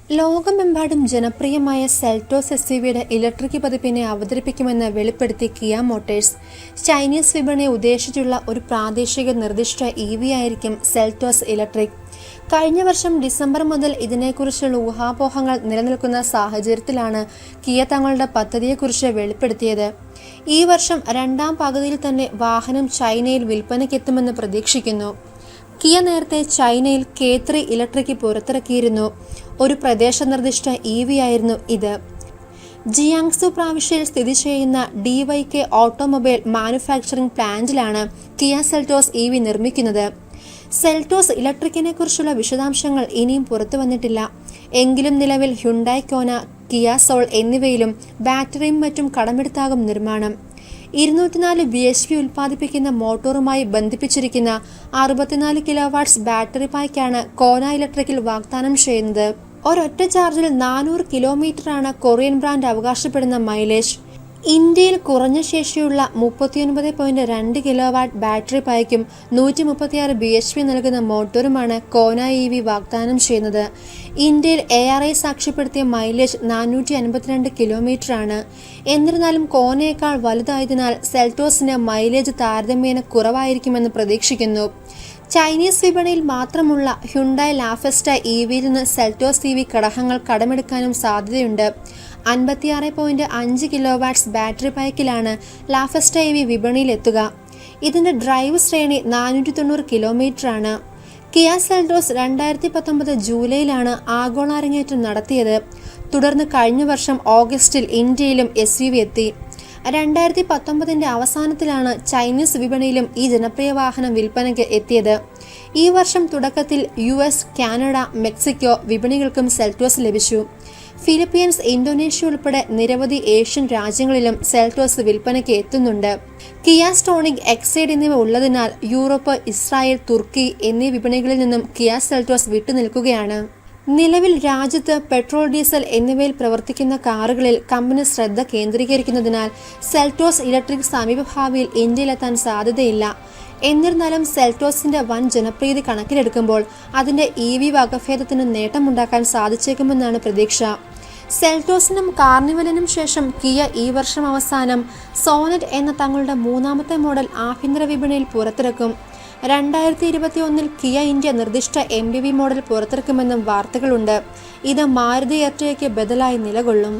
ലോകമെമ്പാടും ജനപ്രിയമായ Seltos എസ്യുവിയുടെ electric പതിപ്പിനെ അവതരിപ്പിക്കുമെന്ന് വെളിപ്പെടുത്തി കിയ മോട്ടോഴ്സ്. ചൈനീസ് വിപണിയെ ഉദ്ദേശിച്ചുള്ള ഒരു പ്രാദേശിക നിർദ്ദിഷ്ട ഇവി ആയിരിക്കും സെൽറ്റോസ് ഇലക്ട്രിക്. കഴിഞ്ഞ വർഷം ഡിസംബർ മുതൽ ഇതിനെക്കുറിച്ചുള്ള ഊഹാപോഹങ്ങൾ നിലനിൽക്കുന്ന സാഹചര്യത്തിലാണ് കിയ തങ്ങളുടെ പദ്ധതിയെക്കുറിച്ച് വെളിപ്പെടുത്തിയത്. ഈ വർഷം രണ്ടാം പകുതിയിൽ തന്നെ വാഹനം ചൈനയിൽ വിൽപ്പനയ്ക്കെത്തുമെന്ന് പ്രതീക്ഷിക്കുന്നു. കിയ നേരത്തെ ചൈനയിൽ K3 ഇലക്ട്രിക് പുറത്തിറക്കിയിരുന്നു. ഒരു പ്രദേശ നിർദ്ദിഷ്ട ഇവി ആയിരുന്നു ഇത്. ജിയാങ്സു പ്രവിശ്യയിൽ സ്ഥിതി ചെയ്യുന്ന DYK ഓട്ടോമൊബൈൽ മാനുഫാക്ചറിംഗ് പ്ലാന്റിലാണ് കിയ സെൽറ്റോസ് ഇവി നിർമ്മിക്കുന്നത്. സെൽറ്റോസ് ഇലക്ട്രിക്കിനെ കുറിച്ചുള്ള വിശദാംശങ്ങൾ ഇനിയും പുറത്തു വന്നിട്ടില്ല. എങ്കിലും നിലവിൽ ഹ്യുണ്ടായ് കോന, കിയ സോൾ എന്നിവയിലും ബാറ്ററിയും മറ്റും കടമെടുത്താകും നിർമ്മാണം. 204 bhp ഉൽപ്പാദിപ്പിക്കുന്ന മോട്ടോറുമായി ബന്ധിപ്പിച്ചിരിക്കുന്ന 64 കിലോവാട്ട്സ് ബാറ്ററി പായ്ക്കാണ് കോന ഇലക്ട്രിക്കിൽ വാഗ്ദാനം ചെയ്യുന്നത്. ഒരൊറ്റ ചാർജിൽ 400 കിലോമീറ്ററാണ് കൊറിയൻ ബ്രാൻഡ് അവകാശപ്പെടുന്ന മൈലേജ്. ഇന്ത്യയിൽ കുറഞ്ഞ ശേഷിയുള്ള 39.2 കിലോവാട്ട് ബാറ്ററി പായ്ക്കും 136 bhp നൽകുന്ന മോട്ടോറുമാണ് കോന ഇവി വാഗ്ദാനം ചെയ്യുന്നത്. ഇന്ത്യയിൽ ARI സാക്ഷ്യപ്പെടുത്തിയ മൈലേജ് 452 കിലോമീറ്ററാണ്. എന്നിരുന്നാലും കോനയേക്കാൾ വലുതായതിനാൽ സെൽറ്റോസിന് മൈലേജ് താരതമ്യേന കുറവായിരിക്കുമെന്ന് പ്രതീക്ഷിക്കുന്നു. ചൈനീസ് വിപണിയിൽ മാത്രമുള്ള ഹ്യുണ്ടായ് ലാഫെസ്റ്റ ഇവിയിൽ നിന്ന് സെൽറ്റോസ് ഇവി ഘടകങ്ങൾ കടമെടുക്കാനും സാധ്യതയുണ്ട്. 56.5 കിലോവാട്ട്സ് ബാറ്ററി പായ്ക്കിലാണ് ലാഫെസ്റ്റ ഇവി വിപണിയിലെത്തുക. ഇതിന്റെ ഡ്രൈവ് ശ്രേണി 490 കിലോമീറ്ററാണ്. കിയ സെൽറ്റോസ് 2019 ജൂലൈയിലാണ് ആഗോള അരങ്ങേറ്റം നടത്തിയത്. തുടർന്ന് കഴിഞ്ഞ വർഷം ഓഗസ്റ്റിൽ ഇന്ത്യയിലും SUV എത്തി. 2019 അവസാനത്തിലാണ് ചൈനീസ് വിപണിയിലും ഈ ജനപ്രിയ വാഹനം വിൽപ്പനയ്ക്ക് എത്തിയത്. ഈ വർഷം തുടക്കത്തിൽ US, കാനഡ, മെക്സിക്കോ വിപണികൾക്കും സെൽറ്റോസ് ലഭിച്ചു. ഫിലിപ്പീൻസ്, ഇന്തോനേഷ്യ ഉൾപ്പെടെ നിരവധി ഏഷ്യൻ രാജ്യങ്ങളിലും സെൽറ്റോസ് വിൽപ്പനയ്ക്ക് എത്തുന്നുണ്ട്. കിയ സ്റ്റോണിക്, എക്സൈഡ് എന്നിവ ഉള്ളതിനാൽ യൂറോപ്പ്, ഇസ്രായേൽ, തുർക്കി എന്നീ വിപണികളിൽ നിന്നും കിയ സെൽറ്റോസ് വിട്ടുനിൽക്കുകയാണ്. നിലവിൽ രാജ്യത്ത് പെട്രോൾ, ഡീസൽ എന്നിവയിൽ പ്രവർത്തിക്കുന്ന കാറുകളിൽ കമ്പനി ശ്രദ്ധ കേന്ദ്രീകരിക്കുന്നതിനാൽ സെൽറ്റോസ് ഇലക്ട്രിക് സമീപഭാവിയിൽ ഇന്ത്യയിലെത്താൻ സാധ്യതയില്ല. എന്നിരുന്നാലും സെൽറ്റോസിന്റെ വൻ ജനപ്രീതി കണക്കിലെടുക്കുമ്പോൾ അതിന്റെ EV വകഭേദത്തിന് നേട്ടമുണ്ടാക്കാൻ സാധിച്ചേക്കുമെന്നാണ് പ്രതീക്ഷ. സെൽറ്റോസിനും കാർണിവലിനും ശേഷം കിയ ഈ വർഷം അവസാനം സോനറ്റ് എന്ന തങ്ങളുടെ മൂന്നാമത്തെ മോഡൽ ആഭ്യന്തര വിപണിയിൽ പുറത്തിറക്കും. 2021 കിയ ഇന്ത്യ നിർദ്ദിഷ്ട MPV മോഡൽ പുറത്തിറക്കുമെന്നും വാർത്തകളുണ്ട്. ഇത് മാരുതി എർട്ടിഗയ്ക്ക് ബദലായി നിലകൊള്ളും.